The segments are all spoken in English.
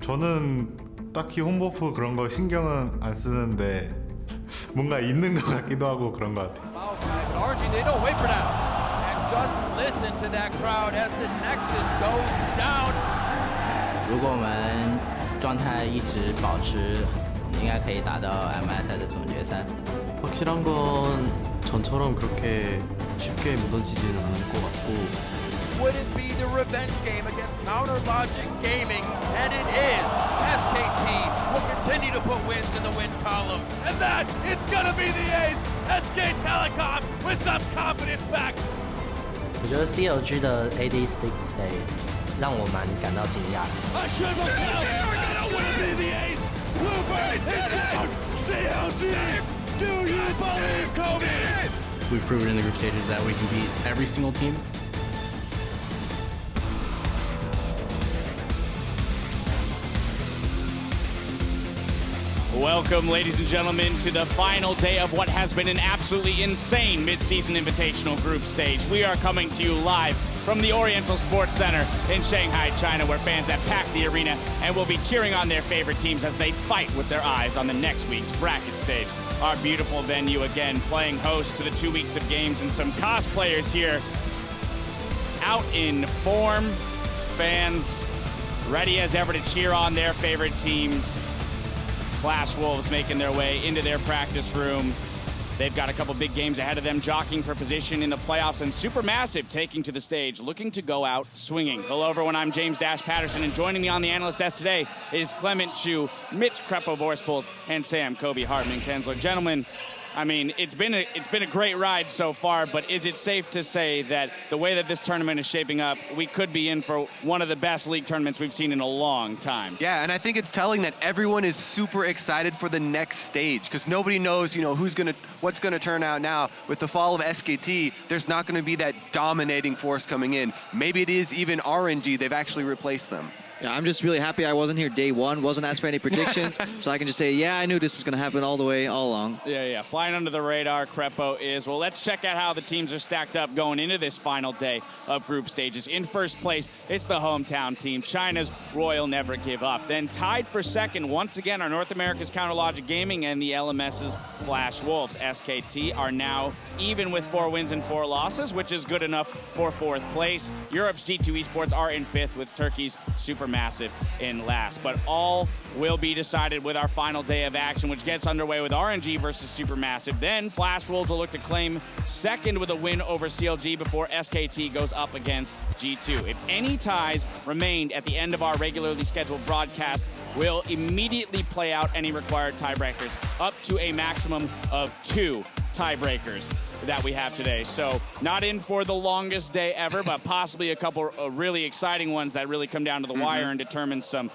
저는 딱히 홈버프 그런 거 신경은 안 쓰는데 뭔가 있는 것 같기도 하고 그런 것 같아요. RNG, they don't wait for that. And just listen to that crowd as the Nexus goes down. 如果我们状态一直保持，应该可以打到 MSI 的总决赛。 확실한 건 전처럼 그렇게 쉽게 무너지지는 않을 것 같고 Would it be the revenge game against Counter Logic Gaming? And it is. SKT will continue to put wins in the win column. And that is gonna be the ace. SK Telecom with some confidence back. 我觉得 CLG 的 AD Sticks 让我蛮感到惊讶。 A triple kill. They're gonna win the ace. Bluebird is out. CLG. Do you believe, Kobe? We've proven in the group stages that we can beat every single team. Welcome, ladies and gentlemen, to the final day of what has been an absolutely insane mid-season invitational group stage. We are coming to you live from the Oriental Sports Center in Shanghai, China, where fans have packed the arena and will be cheering on their favorite teams as they fight with their eyes on the next week's bracket stage. Our beautiful venue, again, playing host to the 2 weeks of games, and some cosplayers here out in form. Fans ready as ever to cheer on their favorite teams. Flash Wolves making their way into their practice room. They've got a couple big games ahead of them, jockeying for position in the playoffs, and Supermassive taking to the stage, looking to go out swinging. Hello, everyone. I'm James Dash Patterson, and joining me on the analyst desk today is Clement Chu, Mitch Krepo Vorspals, and Sam Kobe Hartman Kensler. Gentlemen, I mean, it's been a great ride so far, but is it safe to say that the way that this tournament is shaping up, we could be in for one of the best league tournaments we've seen in a long time? Yeah, and I think it's telling that everyone is super excited for the next stage because nobody knows, what's gonna turn out now. With the fall of SKT, there's not gonna be that dominating force coming in. Maybe it is even RNG. They've actually replaced them. Yeah, I'm just really happy I wasn't here day one, wasn't asked for any predictions, so I can just say, yeah, I knew this was going to happen all along. Yeah. Flying under the radar, Krepo is. Well, let's check out how the teams are stacked up going into this final day of group stages. In first place, it's the hometown team, China's Royal Never Give Up. Then tied for second, once again, are North America's Counter Logic Gaming and the LMS's Flash Wolves. SKT are now even with 4 wins and 4 losses, which is good enough for 4th place. Europe's G2 Esports are in 5th, with Turkey's Supermassive in last. But all will be decided with our final day of action, which gets underway with RNG versus Supermassive. Then Flash Wolves will look to claim second with a win over CLG before SKT goes up against G2. If any ties remained at the end of our regularly scheduled broadcast, we'll immediately play out any required tiebreakers, up to a maximum of 2 tiebreakers that we have today. So not in for the longest day ever, but possibly a couple of really exciting ones that really come down to the wire and determine some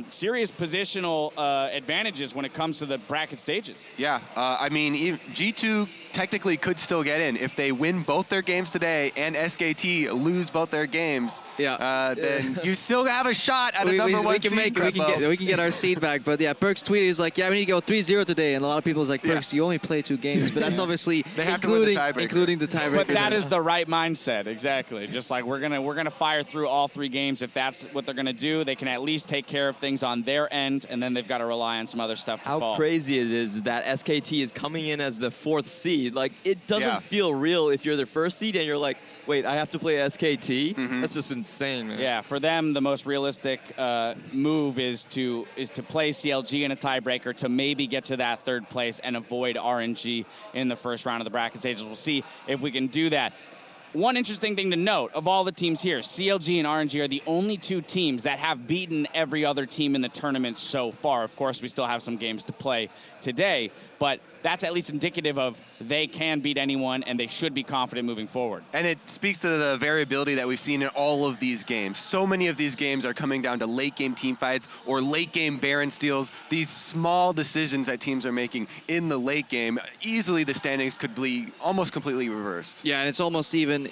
serious positional advantages when it comes to the bracket stages. Yeah, I mean, G2 technically could still get in. If they win both their games today and SKT lose both their games, then you still have a shot at a number one seed. We can get our seed back. But yeah, Perks tweeted, is like, yeah, we need to go 3-0 today. And a lot of people's like, Perks, you only play 2 games. But that's obviously including the tiebreaker. But that is the right mindset, exactly. Just like we're gonna fire through all 3 games. If that's what they're gonna do, they can at least take care of things on their end, and then they've got to rely on some other stuff to fall. How crazy it is that SKT is coming in as the 4th seed. Like, it doesn't feel real if you're the 1st seed and you're like, wait, I have to play SKT? That's just insane, man. Yeah, for them, the most realistic move is to play CLG in a tiebreaker to maybe get to that 3rd place and avoid RNG in the first round of the bracket stages. We'll see if we can do that. One interesting thing to note, of all the teams here, CLG and RNG are the only 2 teams that have beaten every other team in the tournament so far. Of course, we still have some games to play today, but that's at least indicative of they can beat anyone and they should be confident moving forward. And it speaks to the variability that we've seen in all of these games. So many of these games are coming down to late game team fights or late game Baron steals. These small decisions that teams are making in the late game, easily the standings could be almost completely reversed. Yeah, and it's almost even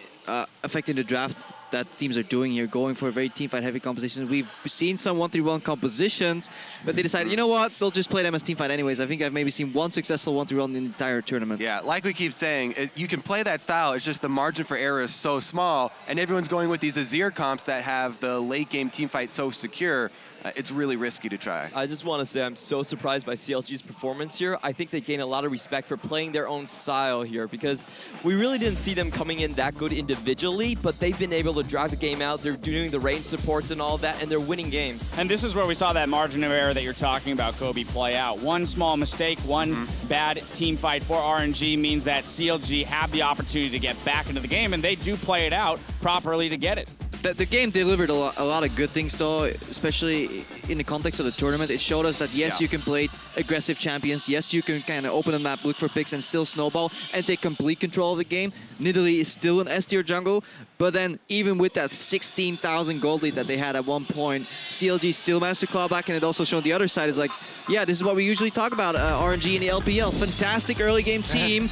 affecting the draft that teams are doing here, going for very teamfight heavy compositions. We've seen some 1-3-1 compositions, but they decided, you know what, we'll just play them as teamfight anyways. I think I've maybe seen one successful 1-3-1 in the entire tournament. Yeah, like we keep saying, you can play that style, it's just the margin for error is so small, and everyone's going with these Azir comps that have the late game teamfight so secure. It's really risky to try. I just want to say I'm so surprised by CLG's performance here. I think they gain a lot of respect for playing their own style here because we really didn't see them coming in that good individually, but they've been able to drag the game out. They're doing the range supports and all that, and they're winning games. And this is where we saw that margin of error that you're talking about, Kobe, play out. One small mistake, one bad team fight for RNG means that CLG have the opportunity to get back into the game, and they do play it out properly to get it. The game delivered a lot of good things, though, especially in the context of the tournament. It showed us that, yes, you can play aggressive champions. Yes, you can kind of open the map, look for picks, and still snowball and take complete control of the game. Nidalee is still an S-tier jungle, but then even with that 16,000 gold lead that they had at one point, CLG still managed to claw back, and it also showed the other side is like, yeah, this is what we usually talk about, RNG in the LPL. Fantastic early game team,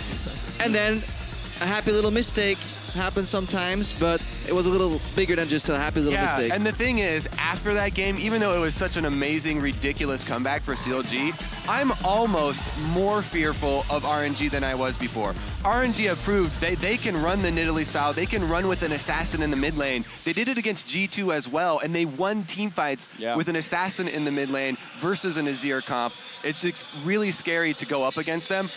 and then a happy little mistake happens sometimes, but it was a little bigger than just a happy little mistake. And the thing is, after that game, even though it was such an amazing, ridiculous comeback for CLG, I'm almost more fearful of RNG than I was before. RNG have proved they can run the Nidalee style, they can run with an assassin in the mid lane. They did it against G2 as well, and they won team fights with an assassin in the mid lane versus an Azir comp. It's really scary to go up against them.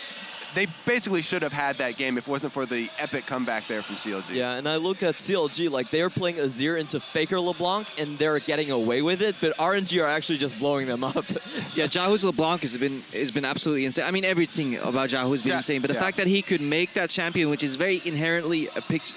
They basically should have had that game if it wasn't for the epic comeback there from CLG. Yeah, and I look at CLG, like they're playing Azir into Faker LeBlanc, and they're getting away with it, but RNG are actually just blowing them up. Yeah, Jahu's LeBlanc has been absolutely insane. I mean, everything about Jahu has been insane, but the fact that he could make that champion, which is very inherently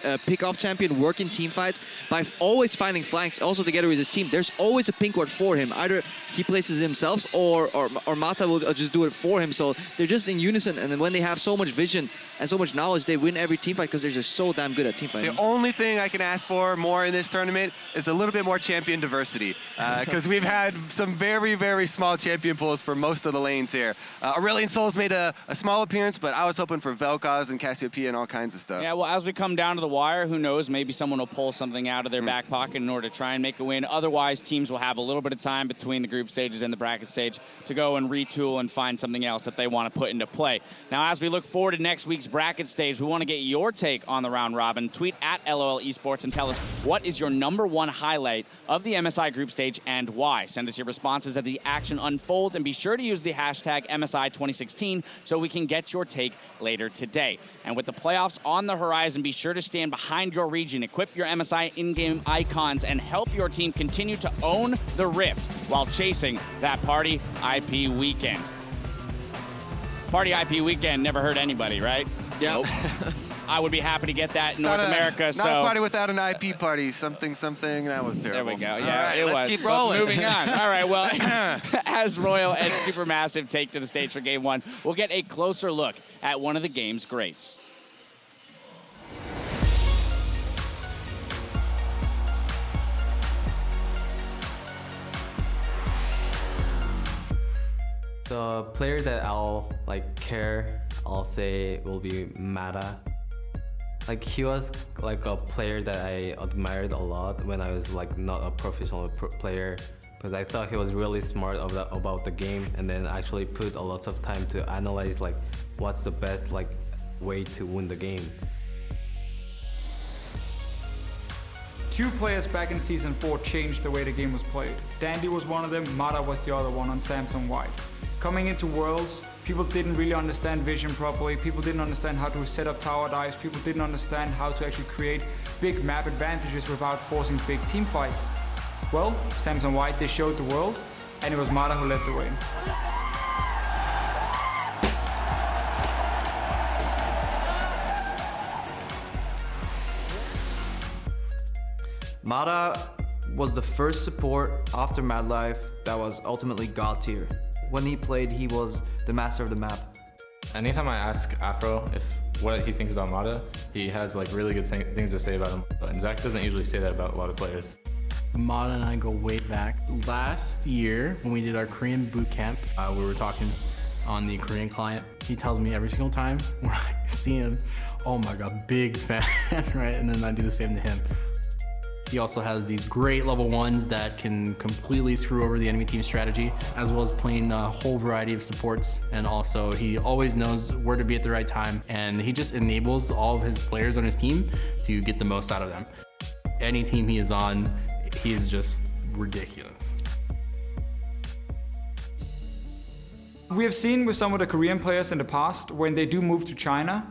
a pick-off champion, work in team fights by always finding flanks, also together with his team. There's always a pink ward for him. Either he places it himself or Mata will just do it for him. So they're just in unison, and then when they have so much vision and so much knowledge, they win every team fight because they're just so damn good at team fighting. The only thing I can ask for more in this tournament is a little bit more champion diversity, because we've had some very, very small champion pools for most of the lanes here. Aurelion Sol's made a small appearance, but I was hoping for Vel'Koz and Cassiopeia and all kinds of stuff. Yeah, well, as we come down to the wire, who knows, maybe someone will pull something out of their back pocket in order to try and make a win. Otherwise, teams will have a little bit of time between the group stages and the bracket stage to go and retool and find something else that they want to put into play. Now, as we look forward to next week's bracket stage, we want to get your take on the round robin. Tweet at LOL Esports and tell us what is your #1 highlight of the MSI group stage and why. Send us your responses as the action unfolds, and be sure to use the hashtag MSI2016 so we can get your take later today. And with the playoffs on the horizon, be sure to stand behind your region, equip your MSI in-game icons, and help your team continue to own the Rift while chasing that Party IP weekend. Party IP weekend never hurt anybody, right? Yeah. Nope. I would be happy to get that in North America. Not a party without an IP party. Something. That was terrible. There we go. Yeah, right, it was. Let's keep rolling. Moving on. All right, well, as Royal and Supermassive take to the stage for Game 1, we'll get a closer look at one of the game's greats. The player that I'll I'll say will be Mata. Like, he was like a player that I admired a lot when I was like not a professional player, because I thought he was really smart about the game, and then actually put a lot of time to analyze like what's the best way to win the game. Two players back in Season 4 changed the way the game was played. Dandy was one of them, Mata was the other one on Samsung White. Coming into Worlds, people didn't really understand vision properly, people didn't understand how to set up tower dives, people didn't understand how to actually create big map advantages without forcing big team fights. Well, Samsung White, they showed the world, and it was Mata who led the way. Mata was the first support after Mad Life that was ultimately God tier. When he played, he was the master of the map. Anytime I ask Afro what he thinks about Mata, he has really good things to say about him. And Zach doesn't usually say that about a lot of players. Mata and I go way back. Last year, when we did our Korean boot camp, we were talking on the Korean client. He tells me every single time when I see him, oh my God, big fan, right? And then I do the same to him. He also has these great level 1s that can completely screw over the enemy team's strategy, as well as playing a whole variety of supports. And also, he always knows where to be at the right time, and he just enables all of his players on his team to get the most out of them. Any team he is on, he's just ridiculous. We have seen with some of the Korean players in the past, when they do move to China,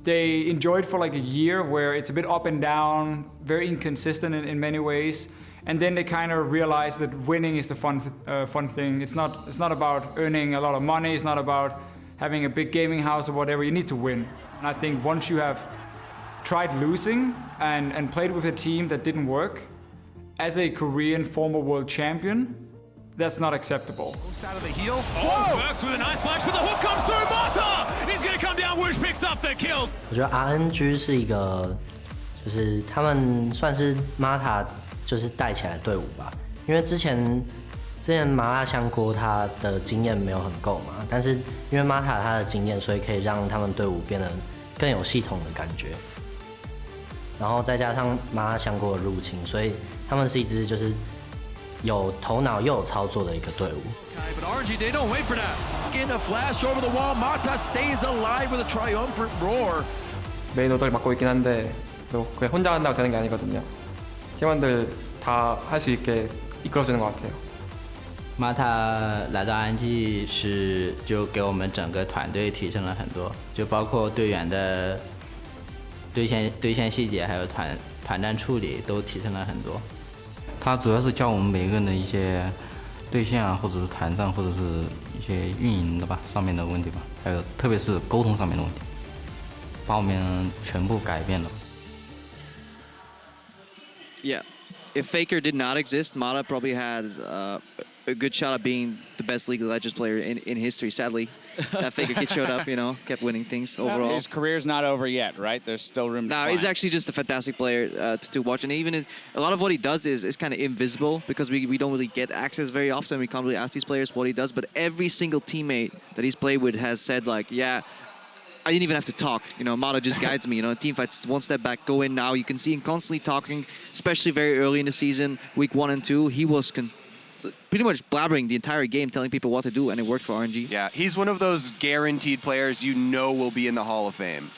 they enjoy it for like a year where it's a bit up and down, very inconsistent in many ways. And then they kind of realize that winning is the fun thing. It's not about earning a lot of money. It's not about having a big gaming house or whatever. You need to win. And I think once you have tried losing and played with a team that didn't work, as a Korean former world champion, that's not acceptable. Out of the heel. Oh, Burks with a nice flash, but the hook comes through. Mata! He's going to come down. Woosh picks up the kill. 我觉得 RNG 是一个，就是他们算是 Mata 就是带起来的队伍吧。因为之前麻辣香锅他的经验没有很够嘛，但是因为 Mata 他的经验，所以可以让他们队伍变得更有系统的感觉。然后再加上麻辣香锅的入侵，所以他们是一支就是有头脑又有操作的一个隊伍。 But RNG, they don't wait for that. In a flash over the wall, Mata stays alive with a triumphant roar. 메인 오더를 맡고 있긴 한데 그냥 혼자 한다고 되는 게 아니거든요. 팀원들 다 할 수 있게 이끌어주는 것 같아요. Mata 来到 RNG 是就给我们整个团队提升了很多，就包括队员的对线细节，还有团战处理都提升了很多。他主要是教我们每个人的一些对线啊，或者是团战，或者是一些运营的吧上面的问题吧，还有特别是沟通上面的问题，把我们全部改变了。Yeah, if Faker did not exist, Mata probably had a good shot at being the best League of Legends player in history. Sadly, that Faker kid showed up, kept winning things overall. His career's not over yet, right? There's still room to climb. He's actually just a fantastic player to watch. And even a lot of what he does is kind of invisible because we don't really get access very often. We can't really ask these players what he does. But every single teammate that he's played with has said, like, yeah, I didn't even have to talk. Mata just guides me. Team fights, one step back, go in now. You can see him constantly talking, especially very early in the season, week 1 and 2. He was pretty much blabbering the entire game, telling people what to do, and it worked for RNG. Yeah, he's one of those guaranteed players will be in the Hall of Fame.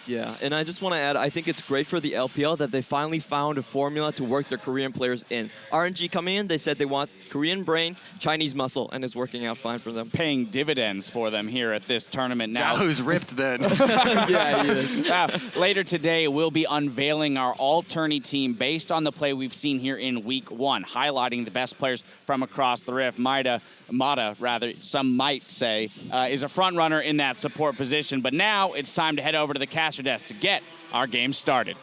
Yeah, and I just want to add, I think it's great for the LPL that they finally found a formula to work their Korean players in. RNG coming in, they said they want Korean brain, Chinese muscle, and it's working out fine for them. Paying dividends for them here at this tournament now. Who's ripped then? Yeah, he is. Later today, we'll be unveiling our all-tourney team based on the play we've seen here in Week 1, highlighting the best players from across the rift. Mata, some might say, is a front runner in that support position. But now it's time to head over to the caster desk to get our game started.